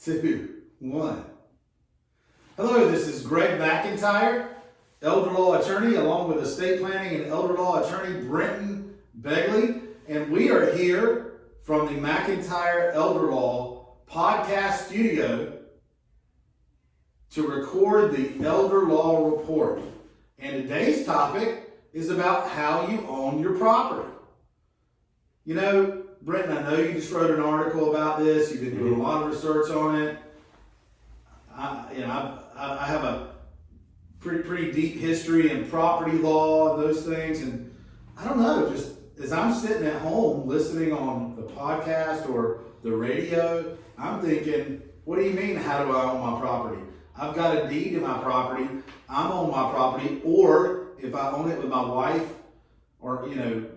2, 1. Hello, this is Greg McIntyre, elder law attorney, along with estate planning and elder law attorney Brenton Begley, and we are here from the McIntyre Elder Law podcast studio to record the Elder Law Report. And today's topic is about how you own your property. You know, Brenton, I know you just wrote an article about this. You've been doing a lot of research on it. I have a pretty deep history in property law and those things. And I don't know, just as I'm sitting at home listening on the podcast or the radio, I'm thinking, what do you mean, how do I own my property? I've got a deed to my property. I'm on my property. Or if I own it with my wife, or,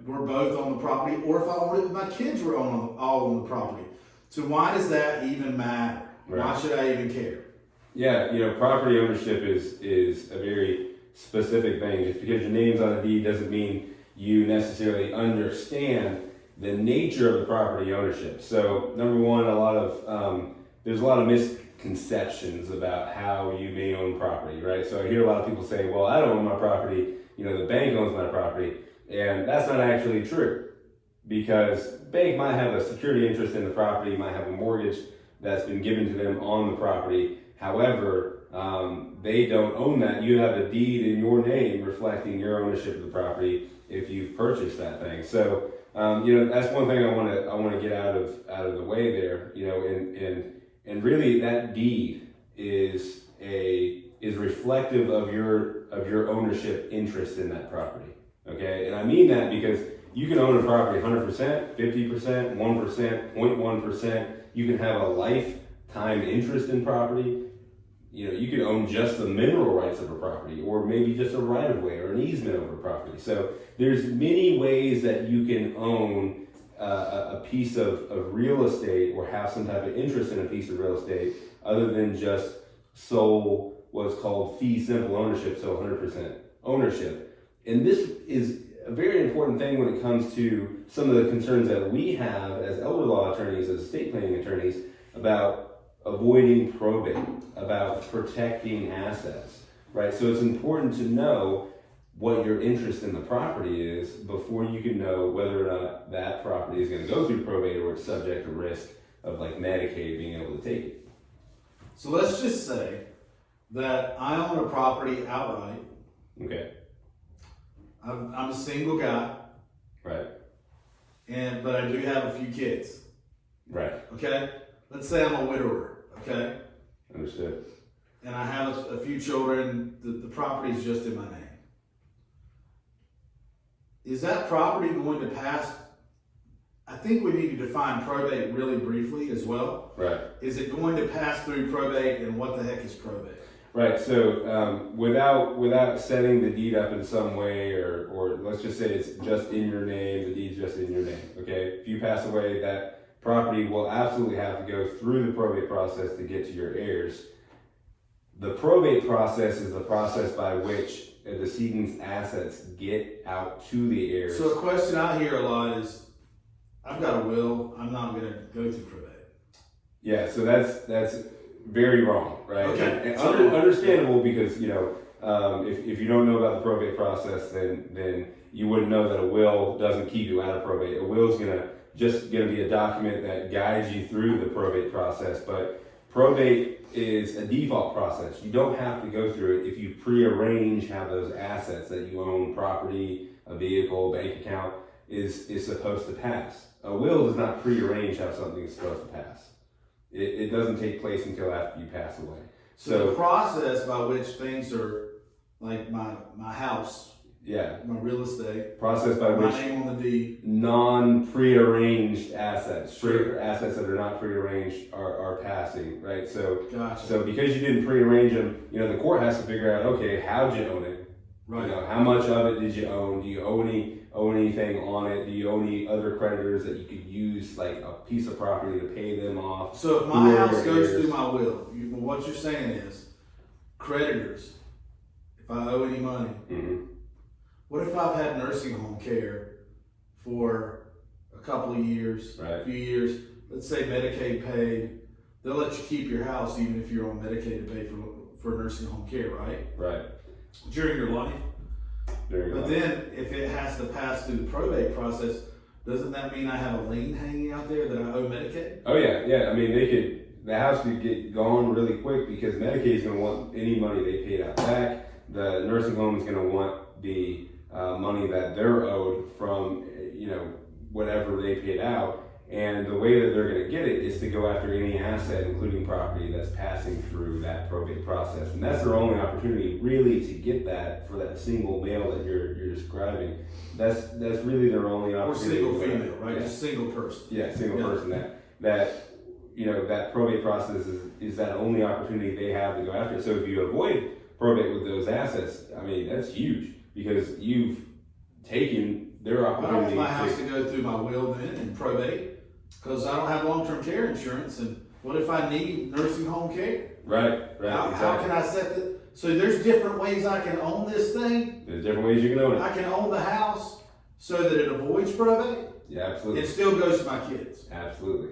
we're both on the property, or if I own it with my kids, we're all on the property. So why does that even matter? Right. Why should I even care? Yeah, property ownership is a very specific thing. Just because your name's on a deed doesn't mean you necessarily understand the nature of the property ownership. So number one, there's a lot of misconceptions about how you may own property, right? So I hear a lot of people say, well, I don't own my property, the bank owns my property. And that's not actually true, because the bank might have a security interest in the property, might have a mortgage that's been given to them on the property. However, they don't own that. You have a deed in your name reflecting your ownership of the property if you've purchased that thing. So, that's one thing I want to get out of the way there. And really that deed is reflective of your ownership interest in that property. Okay, and I mean that because you can own a property 100%, 50%, 1%, 0.1%. You can have a lifetime interest in property. You can own just the mineral rights of a property, or maybe just a right of way or an easement over a property. So there's many ways that you can own a piece of real estate or have some type of interest in a piece of real estate other than just sole what's called fee simple ownership, so 100% ownership. And this is a very important thing when it comes to some of the concerns that we have as elder law attorneys, as estate planning attorneys, about avoiding probate, about protecting assets, right? So it's important to know what your interest in the property is before you can know whether or not that property is going to go through probate or it's subject to risk of like Medicaid being able to take it. So let's just say that I own a property outright. Okay. I'm a single guy. Right. But I do have a few kids. Right. Okay? Let's say I'm a widower. Okay? Understood. And I have a few children. The property is just in my name. Is that property going to pass? I think we need to define probate really briefly as well. Right. Is it going to pass through probate, and what the heck is probate? Right. So without setting the deed up in some way, or let's just say it's just in your name, the deed's just in your name. Okay. If you pass away, that property will absolutely have to go through the probate process to get to your heirs. The probate process is the process by which the decedent's assets get out to the heirs. So a question I hear a lot is, I've got a will, I'm not going to go through probate. Yeah. So that's very wrong, right? Okay. And understandable, because if you don't know about the probate process, then you wouldn't know that a will doesn't keep you out of probate. A will is gonna be a document that guides you through the probate process, but probate is a default process. You don't have to go through it if you prearrange how those assets that you own, property, a vehicle, bank account, is supposed to pass. A will does not prearrange how something is supposed to pass. It doesn't take place until after you pass away. So the process by which things are, like my house, yeah, my real estate, process by my which name on the deed, non-prearranged assets, Sure. assets that are not prearranged are passing, right? So, Gotcha. So because you didn't prearrange them, the court has to figure out, okay, how'd you own it? Right. How much of it did you own? Do you own anything on it? Do you own any other creditors that you could use, like a piece of property to pay them off? So if my house goes through my will, what you're saying is, creditors, if I owe any money, Mm-hmm. what if I've had nursing home care for a couple of years, Right. a few years, let's say Medicaid paid they'll let you keep your house even if you're on Medicaid to pay for nursing home care, right? Right. During your life. But then if it has to pass through the probate process, doesn't that mean I have a lien hanging out there that I owe Medicaid? Oh yeah. I mean, the house could get gone really quick because Medicaid's going to want any money they paid out back. The nursing home is going to want the money that they're owed from, whatever they paid out. And the way that they're going to get it is to go after any asset, including property, that's passing through that probate process. And that's their only opportunity, really, to get that for that single male that you're describing. That's really their only Or opportunity. single female, right? Yeah. Just single person. Yeah, single person. That probate process is that only opportunity they have to go after it. So if you avoid probate with those assets, I mean, that's huge because you've taken their I don't want opportunity my house to go through my will then and probate because I don't have long-term care insurance. And what if I need nursing home care? Right. How can I set the? So there's different ways I can own this thing. There's different ways you can own it. I can own the house so that it avoids probate. Yeah, absolutely. It still goes to my kids. Absolutely.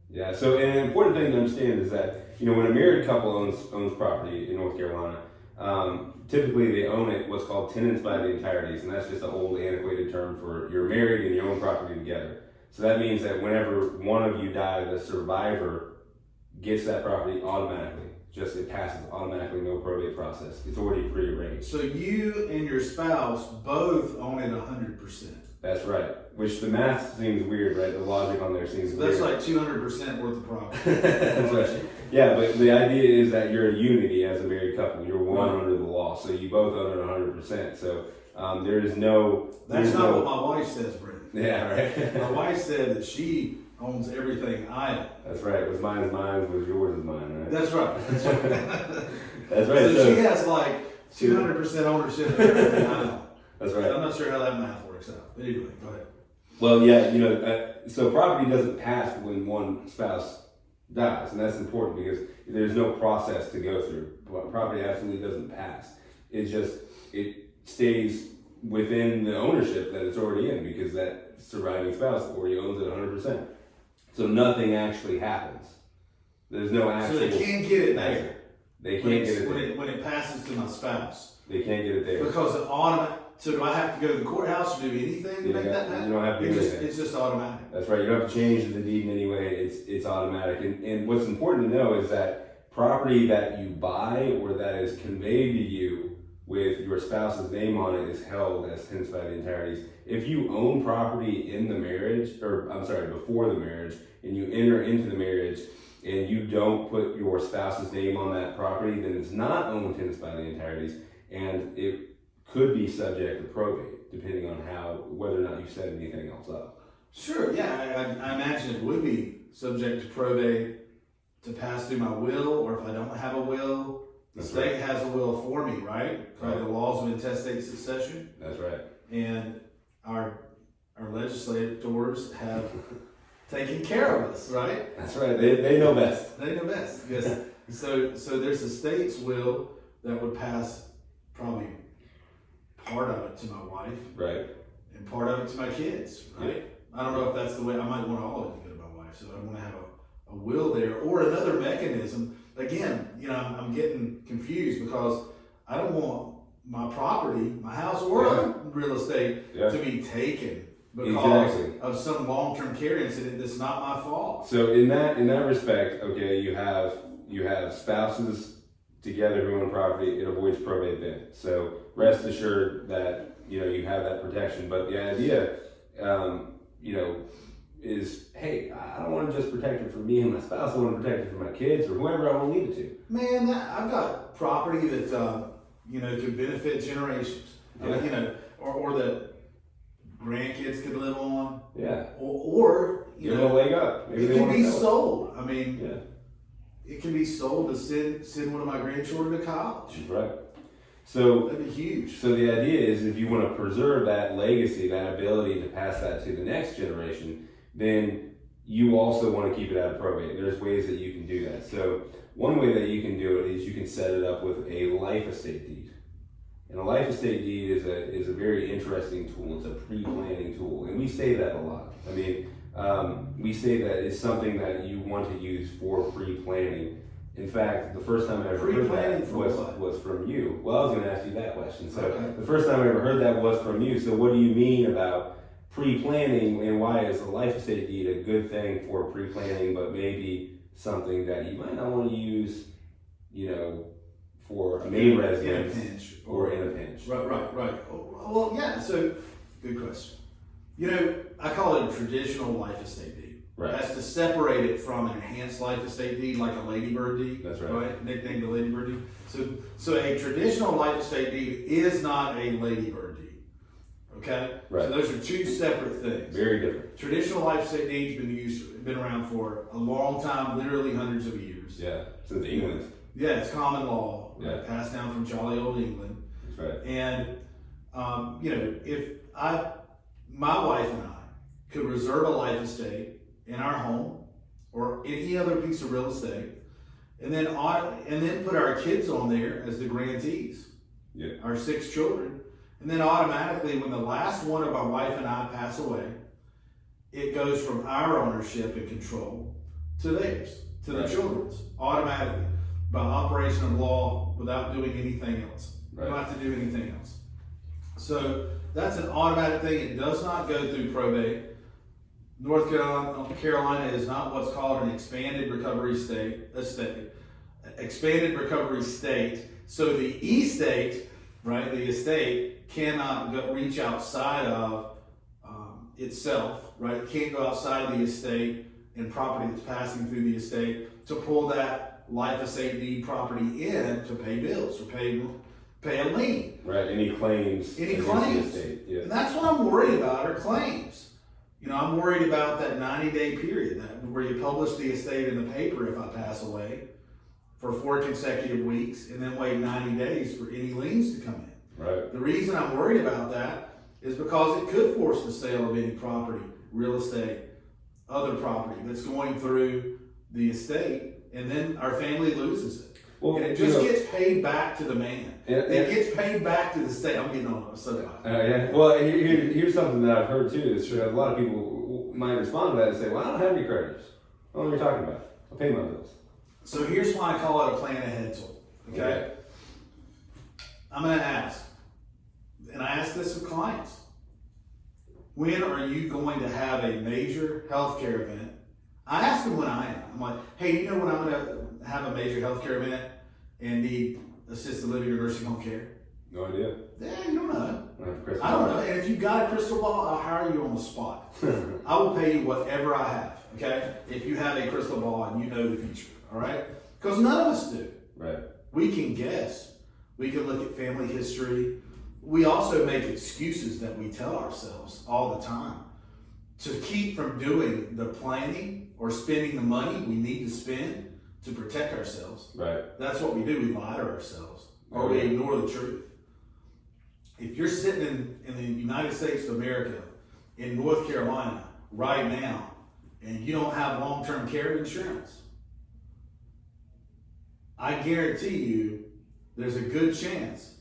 Yeah. So an important thing to understand is that when a married couple owns property in North Carolina, typically they own it what's called tenants by the entireties, and that's just an old antiquated term for you're married and you own property together. So that means that whenever one of you die, the survivor gets that property automatically. Just it passes automatically, no probate process. It's already prearranged. So you and your spouse both own it 100%. That's right. Which the math seems weird, right? The logic on there seems weird. That's like 200% worth of property. That's right. Yeah, but the idea is that you're a unity as a married couple. You're one under the law, so you both own it 100%. So there is no. That's not what my wife says, Brendan. Yeah, right. My wife said that she owns everything I own. That's right. What's mine is mine. What's yours is mine, right? That's right. That's right. That's right. So she has like 200% ownership of everything I own. That's right. So I'm not sure how that math works out. But anyway, go ahead. Well, yeah, so property doesn't pass when one spouse dies, and that's important because there's no process to go through. Property absolutely doesn't pass. It stays within the ownership that it's already in because that surviving spouse already owns it 100%. So nothing actually happens. There's no actual. So they can't get it there. They can't get it there. When it passes to my spouse. They can't get it there. Because it automatic. So do I have to go to the courthouse or do anything to make that happen? You don't have to do anything. It's just automatic. That's right. You don't have to change the deed in any way. It's automatic. And what's important to know is that property that you buy or that is conveyed to you with your spouse's name on it is held as tenants by the entireties. If you own property in the marriage, before the marriage, and you enter into the marriage and you don't put your spouse's name on that property, then it's not owned tenants by the entireties, and it could be subject to probate, depending on whether or not you set anything else up. Sure, yeah, I imagine it would be subject to probate to pass through my will, or if I don't have a will, the state has a will for me, right? By the laws of intestate succession. That's right. And our legislators have taken care of us, right? That's right. They know best. They know best. Yes. So there's a state's will that would pass probably part of it to my wife, right, and part of it to my kids, right? Yeah. I don't know if that's the way. I might want all of it to go to my wife, so I want to have a will there or another mechanism. Again, I'm getting confused because I don't want my property, my house or real estate to be taken because of some long-term care incident that's not my fault. So in that respect, okay, you have spouses together who own property, it avoids probate then. So rest assured that you have that protection. But the idea, is, hey, I don't want to just protect it for me and my spouse. I want to protect it for my kids or whoever I will need it to. Man, I've got property that could benefit generations. Yeah. Or that grandkids could live on. Yeah. Or give them a leg up. Maybe it can be sold. I mean, it can be sold to send one of my grandchildren to college. That's right. So that'd be huge. So the idea is, if you want to preserve that legacy, that ability to pass that to the next generation, then you also want to keep it out of probate. There's ways that you can do that. So one way that you can do it is you can set it up with a life estate deed. And a life estate deed is a very interesting tool. It's a pre-planning tool, and we say that a lot. I mean, we say that it's something that you want to use for pre-planning. In fact, the first time I ever heard Pre-planning that for what? was from you. Well, I was going to ask you that question. So Okay. the first time I ever heard that was from you. So what do you mean about pre-planning, and why is a life estate deed a good thing for pre-planning, but maybe something that you might not want to use, for a main residence In a pinch. or in a pinch? Right. Well, yeah, so good question. I call it a traditional life estate deed. Right. That's to separate it from an enhanced life estate deed, like a ladybird deed. That's right. Right? Nicknamed the ladybird deed. So a traditional life estate deed is not a ladybird deed. Okay? Right. So those are two separate things. Very different. Traditional life estate deeds been around for a long time, literally hundreds of years. Yeah, since England. Yeah, it's common law, right? Yeah. Passed down from jolly old England. That's right. And if my wife and I could reserve a life estate in our home or any other piece of real estate, and then put our kids on there as the grantees, Yeah. our 6 children, and then automatically, when the last one of our wife and I pass away, it goes from our ownership and control to theirs, to the Right. children's, automatically, by operation of law, without doing anything else. You don't Right. have to do anything else. So that's an automatic thing. It does not go through probate. North Carolina is not what's called an expanded recovery estate. Expanded recovery state. So the estate, right, the estate cannot reach outside of itself, right? It can't go outside of the estate and property that's passing through the estate to pull that life estate deed property in to pay bills or pay a lien. Right. Any claims? Any against the claims. estate. Yeah. And that's what I'm worried about are claims. I'm worried about that 90-day period where you publish the estate in the paper if I pass away for 4 consecutive weeks and then wait 90 days for any liens to come in. Right. The reason I'm worried about that is because it could force the sale of any property, real estate, other property that's going through the estate, and then our family loses it. Well, and it just gets paid back to the man. And- It gets paid back to the state. I'm getting on a soapbox. Yeah. Well, and here's something that I've heard too. Is a lot of people might respond to that and say, "Well, I don't have any creditors. What are you talking about? I'll pay my bills." So here's why I call it a plan ahead tool. Okay? I'm going to ask, and I ask this of clients, when are you going to have a major healthcare event? I ask them when I am. I'm like, hey, do you know when I'm going to have a major healthcare event and need assisted living or nursing home care? No idea. Yeah, you don't know. I have a crystal I don't ball. know. And if you got a crystal ball, I'll hire you on the spot. I will pay you whatever I have, okay? If you have a crystal ball and you know the future, all right? Because none of us do. Right. We can guess. We can look at family history. We also make excuses that we tell ourselves all the time to keep from doing the planning or spending the money we need to spend to protect ourselves. Right. That's what we do. We lie to ourselves or we ignore the truth. If you're sitting in the United States of America, in North Carolina, right now, and you don't have long-term care insurance, I guarantee you there's a good chance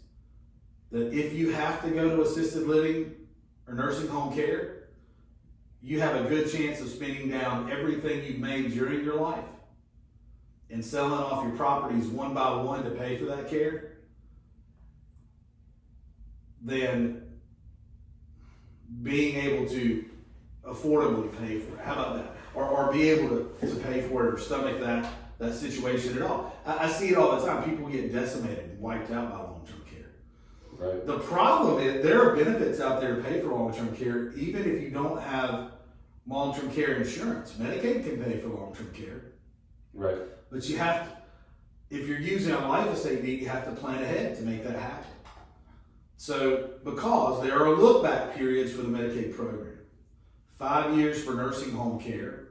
that if you have to go to assisted living or nursing home care, you have a good chance of spending down everything you've made during your life and selling off your properties one by one to pay for that care, than being able to affordably pay for it. How about that? Or be able to pay for it or stomach that situation at all. I see it all the time. People get decimated and wiped out by long-term care. Right. The problem is there are benefits out there to pay for long-term care, even if you don't have long-term care insurance. Medicaid can pay for long-term care. Right. But you have to, if you're using a life estate deed, you have to plan ahead to make that happen. So, because there are look-back periods for the Medicaid program. 5 years for nursing home care,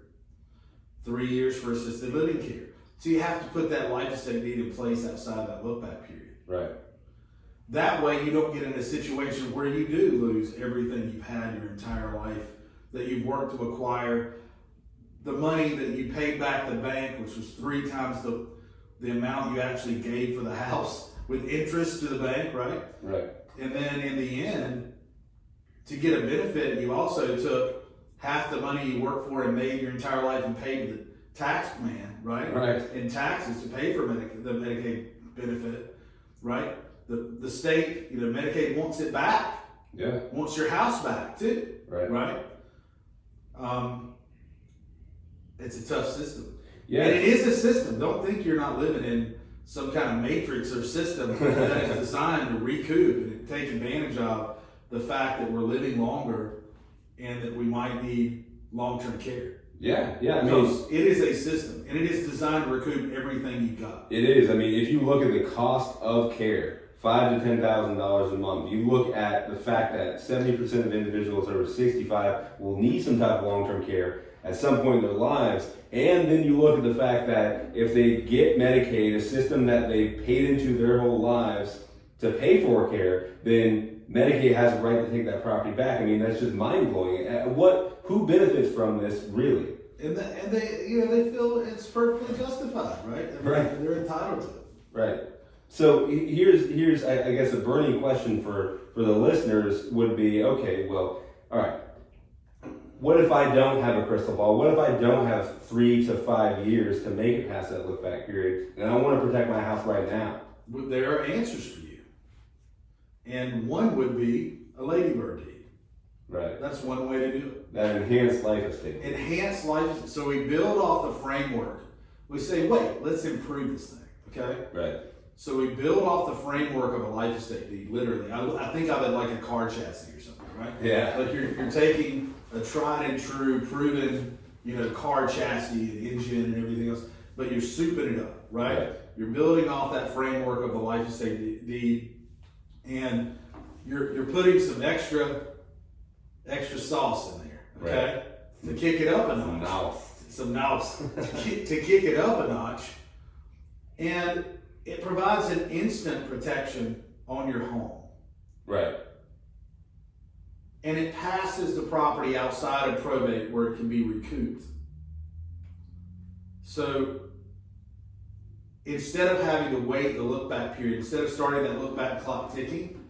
3 years for assisted living care. So you have to put that life estate deed in place outside of that look-back period. Right. That way you don't get in a situation where you do lose everything you've had your entire life that you've worked to acquire. The money that you paid back the bank, which was 3 times the amount you actually gave for the house with interest to the bank, right? Right. And then in the end, to get a benefit, you also took half the money you worked for and made your entire life and paid the tax man, right? Right. In taxes to pay for the Medicaid benefit, right? The state, Medicaid wants it back. Yeah. Wants your house back too. Right. Right? It's a tough system. Yeah. And it is a system. Don't think you're not living in some kind of matrix or system that is designed to recoup and take advantage of the fact that we're living longer and that we might need long-term care. Yeah. I Because it is a system and it is designed to recoup everything you got. It is. I mean, if you look at the cost of care, $5,000 to $10,000 a month. You look at the fact that 70% of individuals over 65 will need some type of long-term care at some point in their lives. And then you look at the fact that if they get Medicaid, a system that they paid into their whole lives to pay for care, then Medicaid has a right to take that property back. I mean, that's just mind-blowing. Who benefits from this, really? And they feel it's perfectly justified, right? I mean, Right. They're entitled to it. Right. So here's I guess a burning question for the listeners would be, okay, well, all right. What if I don't have a crystal ball? What if I don't have 3 to 5 years to make it past that look back period, and I want to protect my house right now? But there are answers for you. And one would be a ladybird deed. Right. That's one way to do it. That enhanced life estate. Enhance life. So we build off the framework. We say, wait, let's improve this thing. Okay? Right. So we build off the framework of a life estate deed, literally. I think of it like a car chassis or something, right? Yeah. Like you're taking a tried and true, proven, car chassis and engine and everything else, but you're souping it up, right? You're building off that framework of the life estate deed, and you're putting some extra sauce in there, okay? To kick it up a notch. Some nous. To kick it up a notch. And it provides an instant protection on your home. Right. And it passes the property outside of probate where it can be recouped. So instead of having to wait the look back period, instead of starting that look back clock ticking,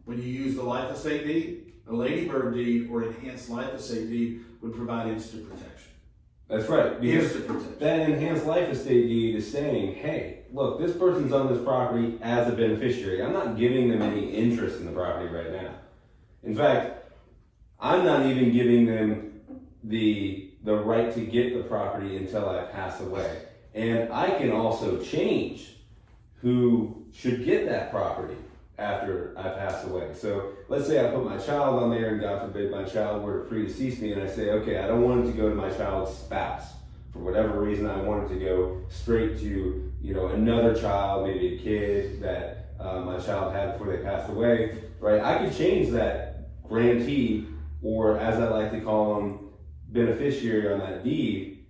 when you use the life estate deed, a ladybird deed or enhanced life estate deed would provide instant protection. That's right. Because Instant protection. that enhanced life estate deed is saying, hey, look, this person's on this property as a beneficiary. I'm not giving them any interest in the property right now. In fact, I'm not even giving them the right to get the property until I pass away. And I can also change who should get that property after I pass away. So let's say I put my child on there and God forbid my child were to predecease me and I say, okay, I don't want it to go to my child's spouse. For whatever reason, I want it to go straight to, another child, maybe a kid that my child had before they passed away, right? I could change that grantee, or as I like to call them, beneficiary on that deed,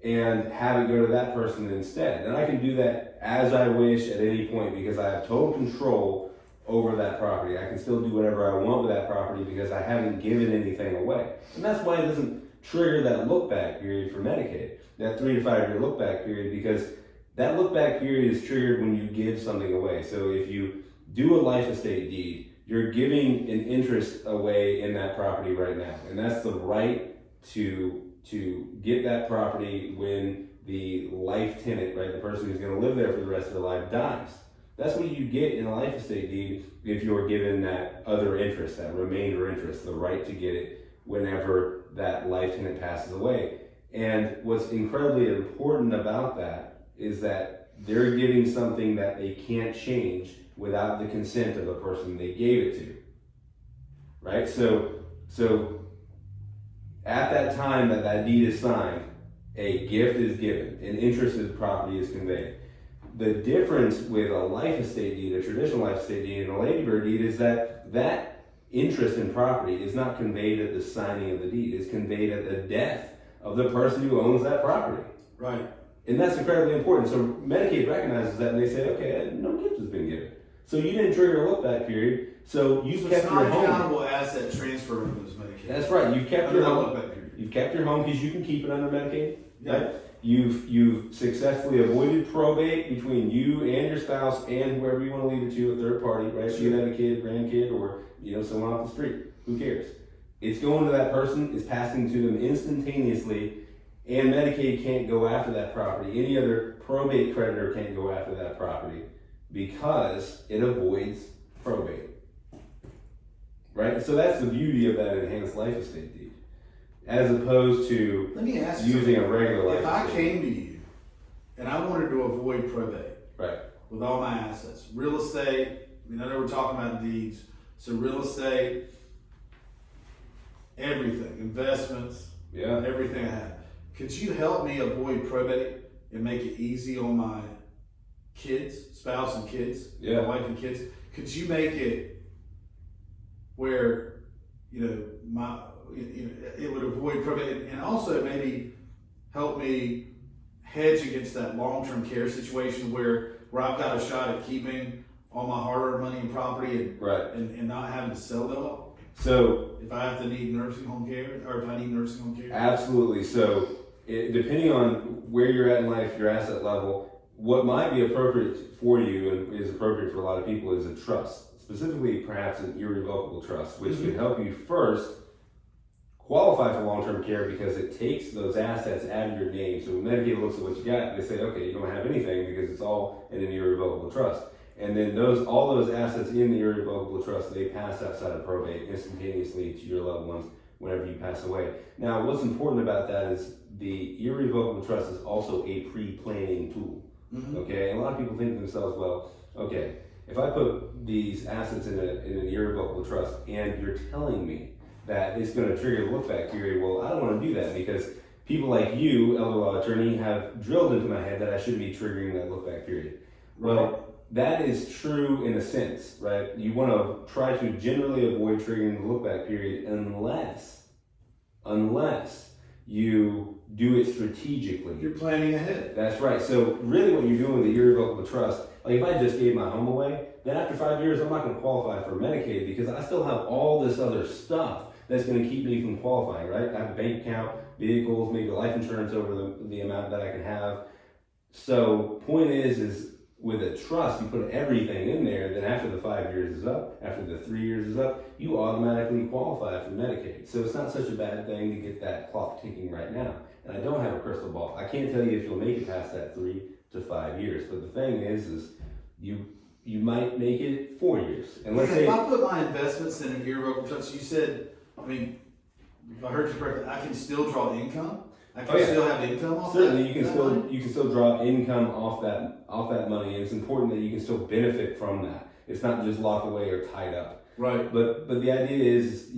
and have it go to that person instead. And I can do that as I wish at any point because I have total control over that property. I can still do whatever I want with that property because I haven't given anything away. And that's why it doesn't trigger that look back period for Medicaid, that 3 to 5 year look back period, because that look back period is triggered when you give something away. So if you do a life estate deed, you're giving an interest away in that property right now. And that's the right to get that property when the life tenant, right, the person who's going to live there for the rest of their life, dies. That's what you get in a life estate deed if you're given that other interest, that remainder interest, the right to get it whenever that life tenant passes away. And what's incredibly important about that is that they're getting something that they can't change without the consent of the person they gave it to, right? So at that time that deed is signed, a gift is given, an interest in the property is conveyed. The difference with a life estate deed, a traditional life estate deed, and a ladybird deed is that interest in property is not conveyed at the signing of the deed. It's conveyed at the death of the person who owns that property. Right. And that's incredibly important. So Medicaid recognizes that and they say, okay, no gift has been given. So you didn't trigger a look back period. So you kept it's your not home. accountable asset transfer under those Medicaid. That's right. You've kept Under your that home. look back period. You've kept your home because you can keep it under Medicaid. Yeah. Right? You've successfully avoided probate between you and your spouse and whoever you want to leave it to, a third party, right? Be that a kid, grandkid, or someone off the street. Who cares? It's going to that person, it's passing to them instantaneously, and Medicaid can't go after that property. Any other probate creditor can't go after that property because it avoids probate. Right? So that's the beauty of that enhanced life estate deed. As opposed to Let me ask you, using a regular life if I estate. came to you and I wanted to avoid probate Right. with all my assets, real estate, I know we're talking about deeds, so real estate, everything, investments, Yeah. everything I have. Could you help me avoid probate and make it easy on my kids, spouse and kids, Yeah. my wife and kids? Could you make it where, it would avoid probate and also maybe help me hedge against that long-term care situation where I've got a shot at keeping all my hard-earned money and property Right. and not having to sell it all? So If I have to need nursing home care, or if I need nursing home care? absolutely. So depending on where you're at in life, your asset level, what might be appropriate for you and is appropriate for a lot of people is a trust, specifically perhaps an irrevocable trust, which could help you first qualify for long-term care because it takes those assets out of your name. So when Medicaid looks at what you got, they say, okay, you don't have anything because it's all in an irrevocable trust. And then all those assets in the irrevocable trust, they pass outside of probate instantaneously to your loved ones whenever you pass away. Now, what's important about that is the irrevocable trust is also a pre-planning tool. Okay, and a lot of people think to themselves, well, okay, if I put these assets in an irrevocable trust and you're telling me that it's going to trigger the look-back period, well, I don't want to do that because people like you, elder law attorney, have drilled into my head that I shouldn't be triggering that look-back period. Well, that is true in a sense, right? You want to try to generally avoid triggering the look-back period unless you do it strategically. You're planning ahead. That's right. So really what you're doing with the irrevocable trust, like if I just gave my home away, then after 5 years, I'm not going to qualify for Medicaid because I still have all this other stuff that's going to keep me from qualifying, right? I have a bank account, vehicles, maybe life insurance over the amount that I can have. So point is with a trust, you put everything in there, then after the 5 years is up, after the 3 years is up, you automatically qualify for Medicaid. So it's not such a bad thing to get that clock ticking right now. And I don't have a crystal ball. I can't tell you if you'll make it past that 3 to 5 years. But the thing is you might make it 4 years. And let's say if I put my investments in an irrevocable trust, you said, if I heard you correctly, I can still draw income? I can still have income off certainly that? you can still draw income off that money, and it's important that you can still benefit from that. It's not just locked away or tied up. Right. But the idea is,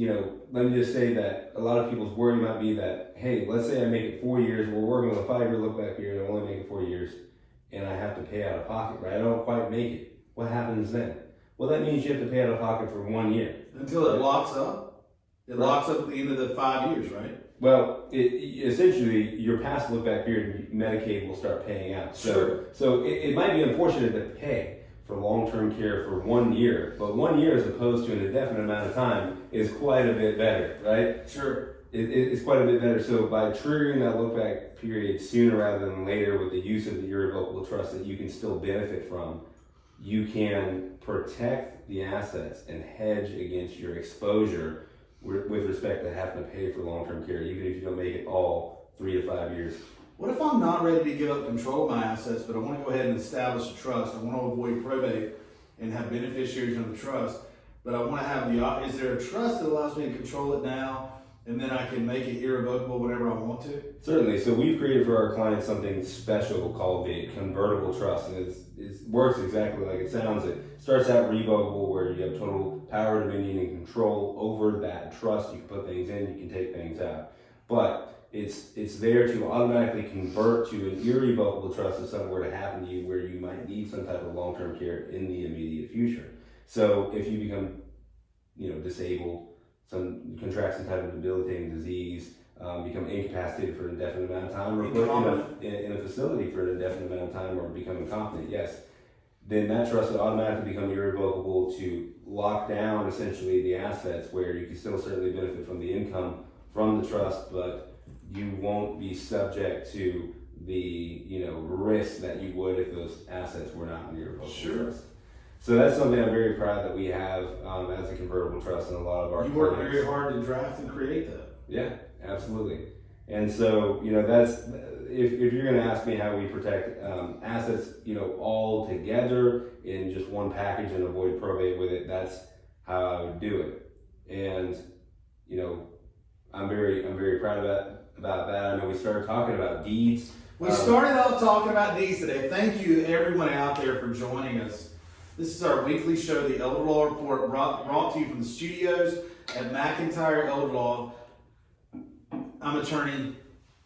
let me just say that a lot of people's worry might be that, hey, let's say I make it 4 years, we're working with a 5-year look back period, I only make it 4 years, and I have to pay out of pocket, right? I don't quite make it. What happens then? Well, that means you have to pay out of pocket for 1 year. Until it locks up? It locks up at the end of the 5 years, right? Well, essentially, your past look back period, Medicaid will start paying out. So it might be unfortunate to pay for long-term care for 1 year, but 1 year as opposed to an indefinite amount of time is quite a bit better, right? Sure. It's quite a bit better. So by triggering that look back period sooner rather than later with the use of the irrevocable trust that you can still benefit from, you can protect the assets and hedge against your exposure with respect to having to pay for long-term care, even if you don't make it all 3 to 5 years. What if I'm not ready to give up control of my assets, but I want to go ahead and establish a trust? I want to avoid probate and have beneficiaries on the trust, but I want to have is there a trust that allows me to control it now, and then I can make it irrevocable whenever I want to? Certainly. So we've created for our clients something special called the convertible trust, and it works exactly like it sounds. It starts out revocable, where you have total power, dominion, and control over that trust. You can put things in, you can take things out, but it's there to automatically convert to an irrevocable trust if something were to happen to you where you might need some type of long-term care in the immediate future. So if you become, disabled, contract some type of debilitating disease, become incapacitated for an indefinite amount of time, or put in a facility for an indefinite amount of time, or become incompetent, then that trust would automatically become irrevocable to lock down essentially the assets where you can still certainly benefit from the income from the trust, but you won't be subject to the risk that you would if those assets were not in your irrevocable trust. So that's something I'm very proud that we have as a convertible trust in a lot of our You worked clients. very hard to draft and create that. Yeah, absolutely. And so, that's, if you're going to ask me how we protect assets, all together in just one package and avoid probate with it, that's how I would do it. And, I'm very proud about that. I know we started talking about deeds. We started off talking about deeds today. Thank you everyone out there for joining us. This is our weekly show, the Elder Law Report, brought to you from the studios at McIntyre Elder Law. I'm attorney,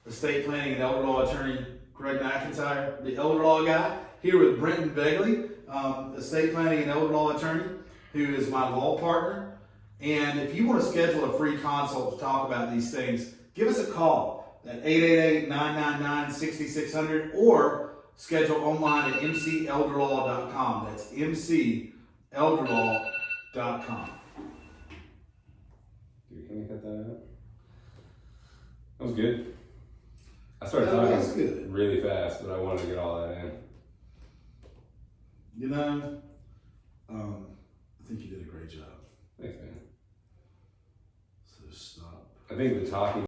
estate planning and elder law attorney Greg McIntyre, the elder law guy, here with Brenton Begley, estate planning and elder law attorney, who is my law partner. And if you want to schedule a free consult to talk about these things, give us a call at 888-999-6600 or schedule online at mcelderlaw.com. That's mcelderlaw.com. Can we cut that out? That was good. I started That was talking good. really fast, but I wanted to get all that in. I think you did a great job. Thanks, man. So stop. I think the talking